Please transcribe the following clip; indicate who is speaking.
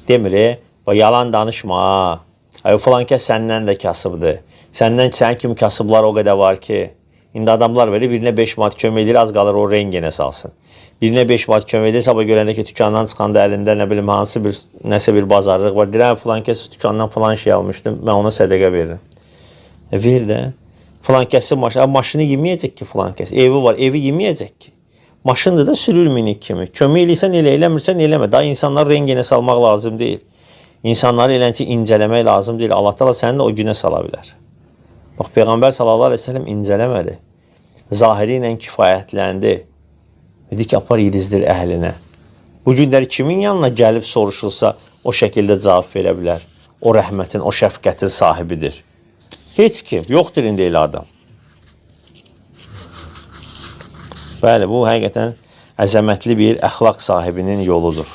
Speaker 1: Demir, yalan danışma. Ay, falan kəs səndən də kasıbdır. Sənin kimi kasıblar o qədər var ki, indi adamlar verir, birinə 5 manat kömək edir, az qalır o rengenə salsın. Birinə 5 manat kömək edir, sabah görəndə ki, dükandan çıxanda əlində nə bilim, nəsə bir bazarlıq var. Deyirəm, falan kəs dükandan falan şey almışdım, mən ona sədəqə verirəm. Ver də. Falan kəsin maşını yeməyəcək ki, falan kəs. Evi var, evi yeməyəcək ki. Maşındır da sürür minik kimi. Kömək eləyirsən elə, eləmirsən eləmə. Daha insanlar rengenə salmaq lazım deyil. İnsanları eləcə incələmək lazım deyil. Allah Teala səni də o günə sala bilər. Bax, Peyğəmbər sallallahu aleyhi ve sellem incələmədi. Zahiri ilə kifayətləndi. Dedi ki, apar yedizdir əhlinə. Bu günləri kimin yanına gəlib soruşulsa o şəkildə cavab verə bilər. O rəhmətin, o şəfqətin sahibidir. Heç kim. Yoxdur indi elə adam. Bəli, bu həqiqətən əzəmətli bir əxlaq sahibinin yoludur.